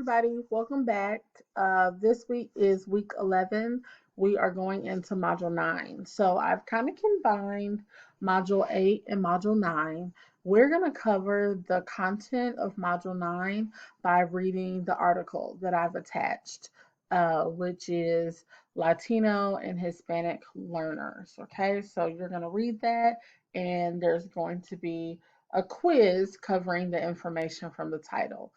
everybody. Welcome back. This week is week 11. We are going into module 9. So I've kind of combined module 8 and module 9. We're going to cover the content of module 9 by reading the article that I've attached, which is Latino and Hispanic learners. Okay, so you're going to read that, and there's going to be a quiz covering the information from the title,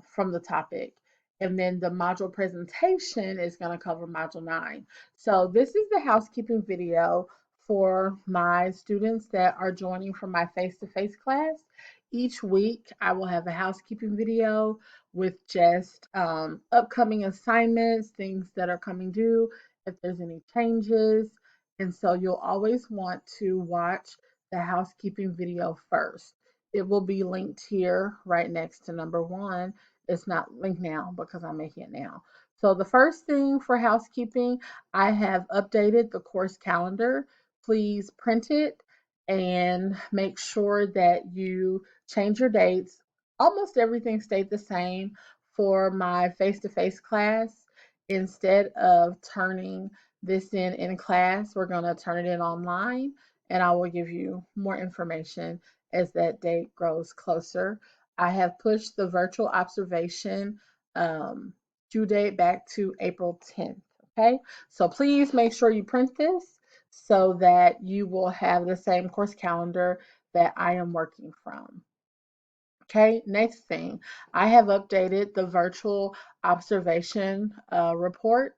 from the topic. And then the module presentation is going to cover module 9. So this is the housekeeping video for my students that are joining from my face-to-face class. Each week, I will have a housekeeping video with just upcoming assignments, things that are coming due, if there's any changes. And so you'll always want to watch the housekeeping video first. It will be linked here right next to number 1. It's not linked now because I'm making it now. So the first thing for housekeeping, I have updated the course calendar. Please print it and make sure that you change your dates. Almost everything stayed the same for my face-to-face class. Instead of turning this in class, we're going to turn it in online, and I will give you more information as that date grows closer. I have pushed the virtual observation um, due date back to April 10th. Okay, so please make sure you print this so that you will have the same course calendar that I am working from. Okay, next thing, I have updated the virtual observation report.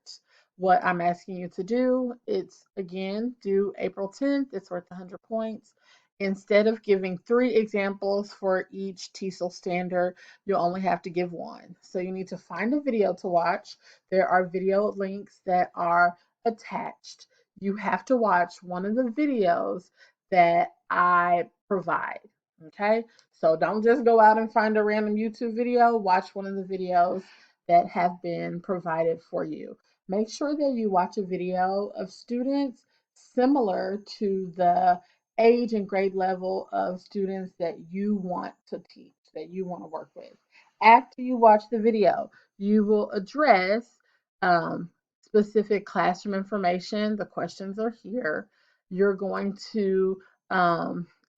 What I'm asking you to do, it's again due April 10th, it's worth 100 points. Instead of giving 3 examples for each TESOL standard, you'll only have to give 1. So you need to find a video to watch. There are video links that are attached. You have to watch one of the videos that I provide. Okay, so don't just go out and find a random YouTube video. Watch one of the videos that have been provided for you. Make sure that you watch a video of students similar to the age and grade level of students that you want to teach, that you want to work with. After you watch the video, you will address specific classroom information. The questions are here. You're going to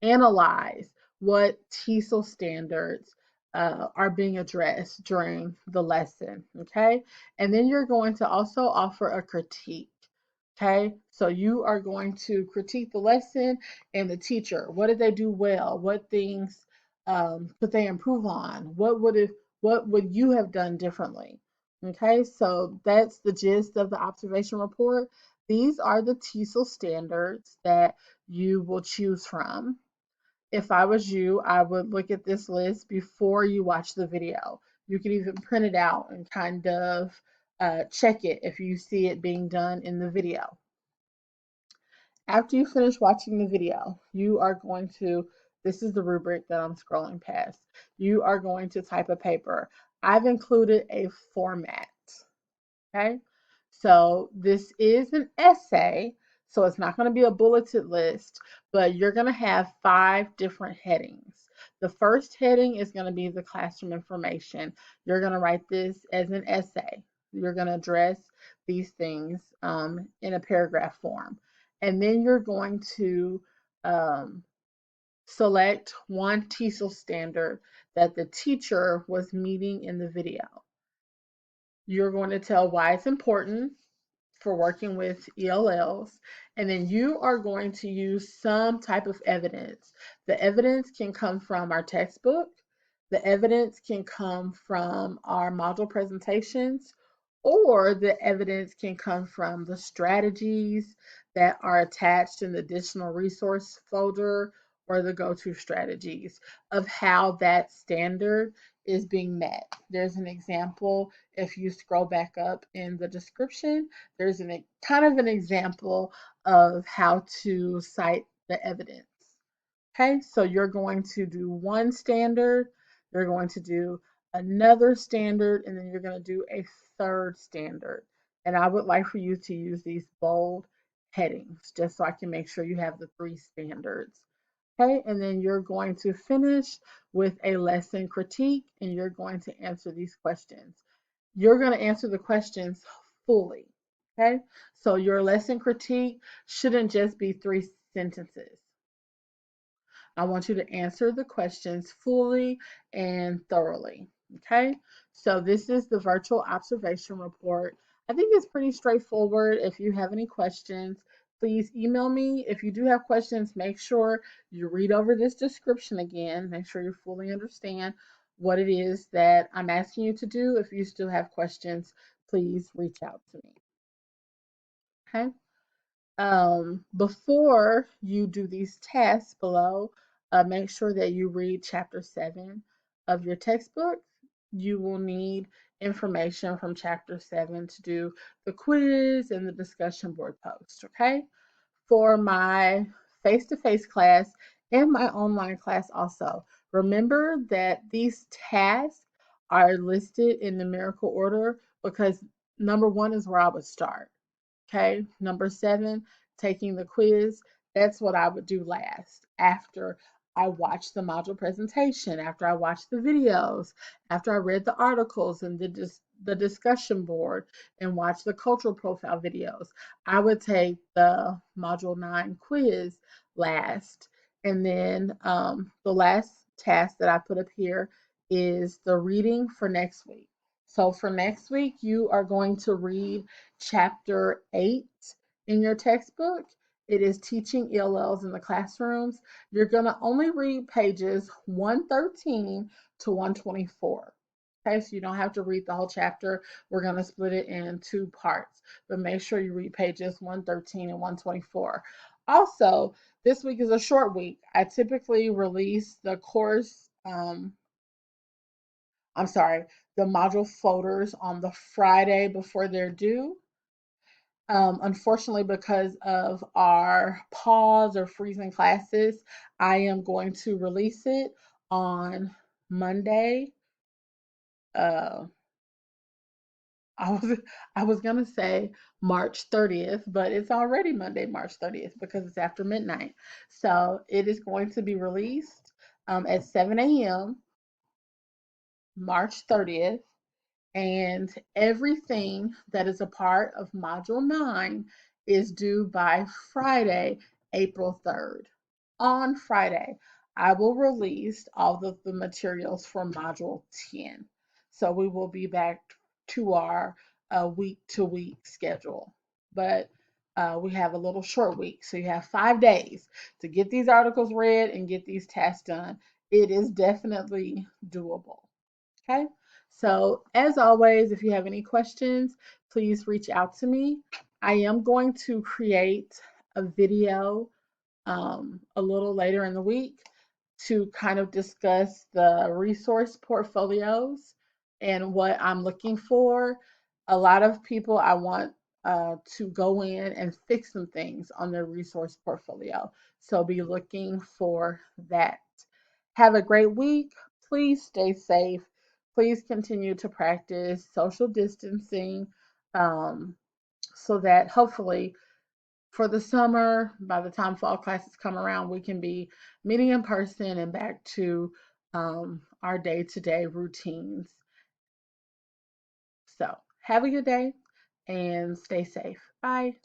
analyze what TESOL standards are being addressed during the lesson, okay? And then you're going to also offer a critique, okay? So you are going to critique the lesson and the teacher. What did they do well? What things could they improve on? What would you have done differently? Okay, so that's the gist of the observation report. These are the TESOL standards that you will choose from. If I was you, I would look at this list before you watch the video. You can even print it out and kind of check it if you see it being done in the video. After you finish watching the video, you are going to, this is the rubric that I'm scrolling past, you are going to type a paper. I've included a format. Okay, so this is an essay, so it's not going to be a bulleted list, but you're going to have 5 different headings. The first heading is going to be the classroom information. You're going to write this as an essay. You're going to address these things in a paragraph form. And then you're going to select one TESOL standard that the teacher was meeting in the video. You're going to tell why it's important for working with ELLs, and then you are going to use some type of evidence. The evidence can come from our textbook, the evidence can come from our module presentations, or the evidence can come from the strategies that are attached in the additional resource folder or the go-to strategies of how that standard is being met. There's an example if you scroll back up in the description. There's kind of an example of how to cite the evidence. Okay, so you're going to do one standard, you're going to do another standard, and then you're going to do a third standard. And I would like for you to use these bold headings just so I can make sure you have the 3 standards Okay, and then you're going to finish with a lesson critique and you're going to answer these questions. You're going to answer the questions fully. Okay, so your lesson critique shouldn't just be 3 sentences. I want you to answer the questions fully and thoroughly. Okay, so this is the virtual observation report. I think it's pretty straightforward. If you have any questions, please email me. If you do have questions, make sure you read over this description again. Make sure you fully understand what it is that I'm asking you to do. If you still have questions, please reach out to me. Okay. Before you do these tasks below, make sure that you read chapter 7 of your textbook. You will need information from chapter 7 to do the quiz and the discussion board post, okay? For my face-to-face class and my online class also, remember that these tasks are listed in numerical order because number 1 is where I would start. Okay, number 7, taking the quiz. That's what I would do last after I watched the module presentation, after I watched the videos, after I read the articles and the discussion board and watched the cultural profile videos. I would take the module 9 quiz last. And then the last task that I put up here is the reading for next week. So for next week, you are going to read chapter 8 in your textbook. It is teaching ELLs in the classrooms. You're going to only read pages 113 to 124. Okay, so you don't have to read the whole chapter. We're going to split it in 2 parts, but make sure you read pages 113 and 124. Also, this week is a short week. I typically release the course, I'm sorry, the module folders on the Friday before they're due. Unfortunately, because of our pause or freezing classes, I am going to release it on Monday. Uh, I was I was gonna say March 30th, but it's already Monday, March 30th, because it's after midnight. So it is going to be released at 7 a.m. March 30th. And everything that is a part of Module 9 is due by Friday, April 3rd. On Friday, I will release all of the materials for Module 10. So we will be back to our week-to-week schedule. But we have a little short week. So you have 5 days to get these articles read and get these tasks done. It is definitely doable. Okay. So as always, if you have any questions, please reach out to me. I am going to create a video a little later in the week to kind of discuss the resource portfolios and what I'm looking for. A lot of people I want to go in and fix some things on their resource portfolio. So be looking for that. Have a great week. Please stay safe. Please continue to practice social distancing so that hopefully for the summer, by the time fall classes come around, we can be meeting in person and back to our day-to-day routines. So have a good day and stay safe. Bye.